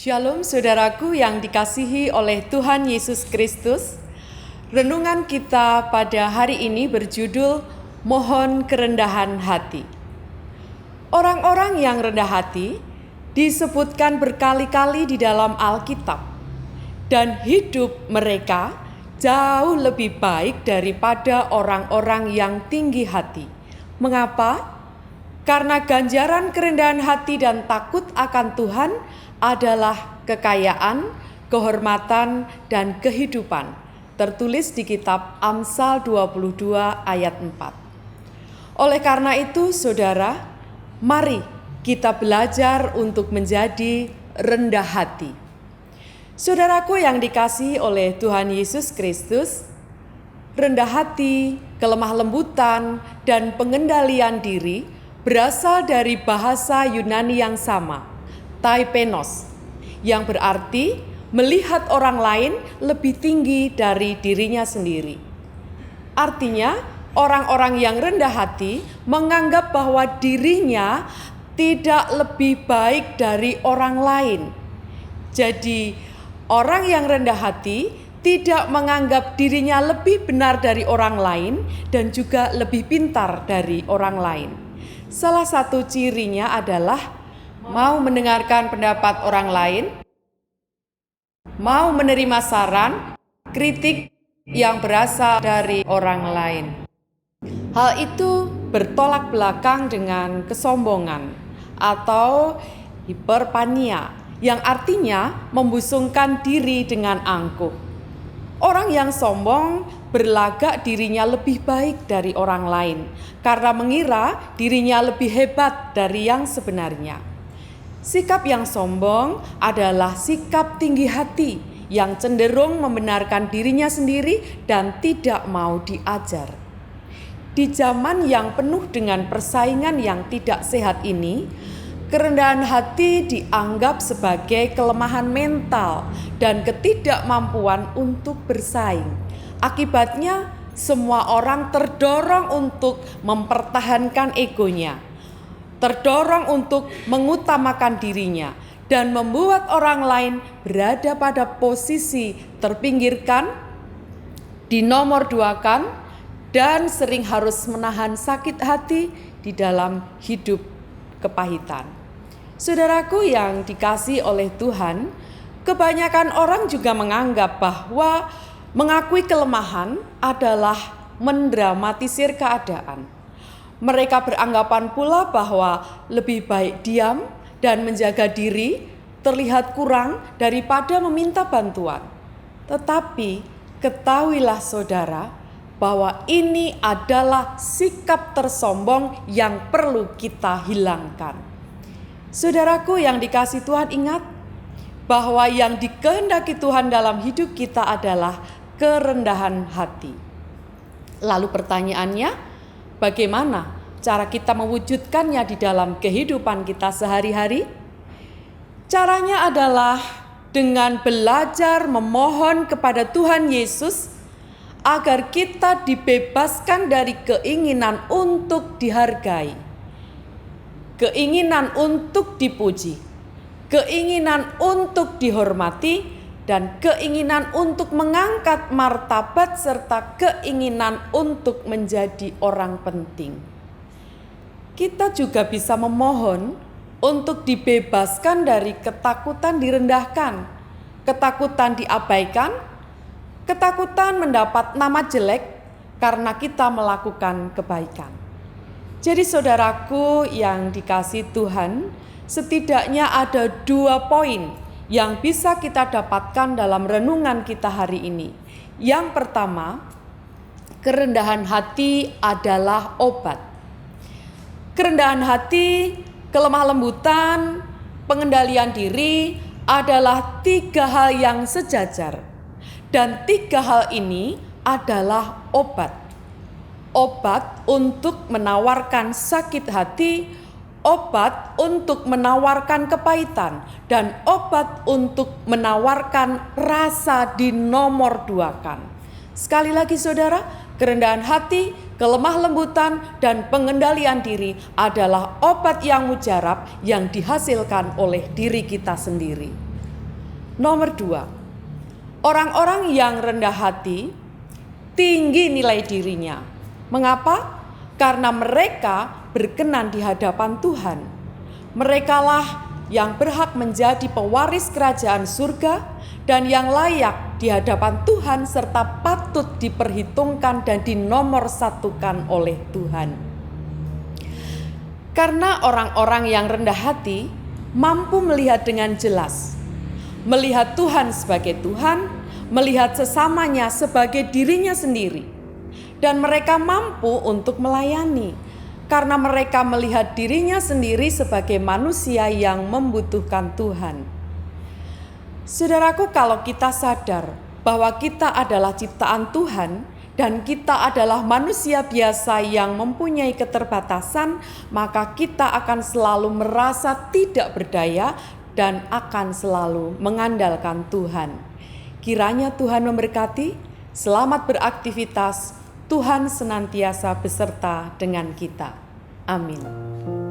Shalom saudaraku yang dikasihi oleh Tuhan Yesus Kristus. Renungan kita pada hari ini berjudul Mohon Kerendahan Hati. Orang-orang yang rendah hati disebutkan berkali-kali di dalam Alkitab, dan hidup mereka jauh lebih baik daripada orang-orang yang tinggi hati. Mengapa? Karena ganjaran kerendahan hati dan takut akan Tuhan adalah kekayaan, kehormatan, dan kehidupan. Tertulis di kitab Amsal 22 ayat 4. Oleh karena itu, saudara, mari kita belajar untuk menjadi rendah hati. Saudaraku yang dikasihi oleh Tuhan Yesus Kristus, rendah hati, kelemah lembutan, dan pengendalian diri berasal dari bahasa Yunani yang sama, taipenos, yang berarti melihat orang lain lebih tinggi dari dirinya sendiri. Artinya, orang-orang yang rendah hati menganggap bahwa dirinya tidak lebih baik dari orang lain. Jadi, orang yang rendah hati tidak menganggap dirinya lebih benar dari orang lain dan juga lebih pintar dari orang lain. Salah satu cirinya adalah mau mendengarkan pendapat orang lain, mau menerima saran, kritik yang berasal dari orang lain. Hal itu bertolak belakang dengan kesombongan atau hiperpania, yang artinya membusungkan diri dengan angkuh. Orang yang sombong berlagak dirinya lebih baik dari orang lain karena mengira dirinya lebih hebat dari yang sebenarnya. Sikap yang sombong adalah sikap tinggi hati yang cenderung membenarkan dirinya sendiri dan tidak mau diajar. Di zaman yang penuh dengan persaingan yang tidak sehat ini, kerendahan hati dianggap sebagai kelemahan mental dan ketidakmampuan untuk bersaing. Akibatnya, semua orang terdorong untuk mempertahankan egonya, terdorong untuk mengutamakan dirinya, dan membuat orang lain berada pada posisi terpinggirkan, dinomorduakan, dan sering harus menahan sakit hati di dalam hidup kepahitan. Saudaraku yang dikasihi oleh Tuhan, kebanyakan orang juga menganggap bahwa mengakui kelemahan adalah mendramatisir keadaan. Mereka beranggapan pula bahwa lebih baik diam dan menjaga diri terlihat kurang daripada meminta bantuan. Tetapi ketahuilah saudara bahwa ini adalah sikap tersombong yang perlu kita hilangkan. Saudaraku yang dikasihi Tuhan, ingat bahwa yang dikehendaki Tuhan dalam hidup kita adalah kerendahan hati. Lalu pertanyaannya, bagaimana cara kita mewujudkannya di dalam kehidupan kita sehari-hari? Caranya adalah dengan belajar memohon kepada Tuhan Yesus agar kita dibebaskan dari keinginan untuk dihargai, keinginan untuk dipuji, keinginan untuk dihormati, dan keinginan untuk mengangkat martabat serta keinginan untuk menjadi orang penting. Kita juga bisa memohon untuk dibebaskan dari ketakutan direndahkan, ketakutan diabaikan, ketakutan mendapat nama jelek karena kita melakukan kebaikan. Jadi saudaraku yang dikasihi Tuhan, setidaknya ada 2 poin yang bisa kita dapatkan dalam renungan kita hari ini. Yang pertama, kerendahan hati adalah obat. Kerendahan hati, kelemah lembutan, pengendalian diri adalah 3 hal yang sejajar. Dan 3 hal ini adalah obat. Obat untuk menawarkan sakit hati, obat untuk menawarkan kepahitan, dan obat untuk menawarkan rasa dinomorduakan. Sekali lagi saudara, kerendahan hati, kelemah lembutan, dan pengendalian diri adalah obat yang mujarab yang dihasilkan oleh diri kita sendiri. Nomor 2, orang-orang yang rendah hati tinggi nilai dirinya. Mengapa? Karena mereka berkenan di hadapan Tuhan. Merekalah yang berhak menjadi pewaris kerajaan surga dan yang layak di hadapan Tuhan serta patut diperhitungkan dan dinomorsatukan oleh Tuhan. Karena orang-orang yang rendah hati mampu melihat dengan jelas, melihat Tuhan sebagai Tuhan, melihat sesamanya sebagai dirinya sendiri, dan mereka mampu untuk melayani karena mereka melihat dirinya sendiri sebagai manusia yang membutuhkan Tuhan. Saudaraku, kalau kita sadar bahwa kita adalah ciptaan Tuhan dan kita adalah manusia biasa yang mempunyai keterbatasan, maka kita akan selalu merasa tidak berdaya dan akan selalu mengandalkan Tuhan. Kiranya Tuhan memberkati, selamat beraktivitas, Tuhan senantiasa beserta dengan kita. Amin.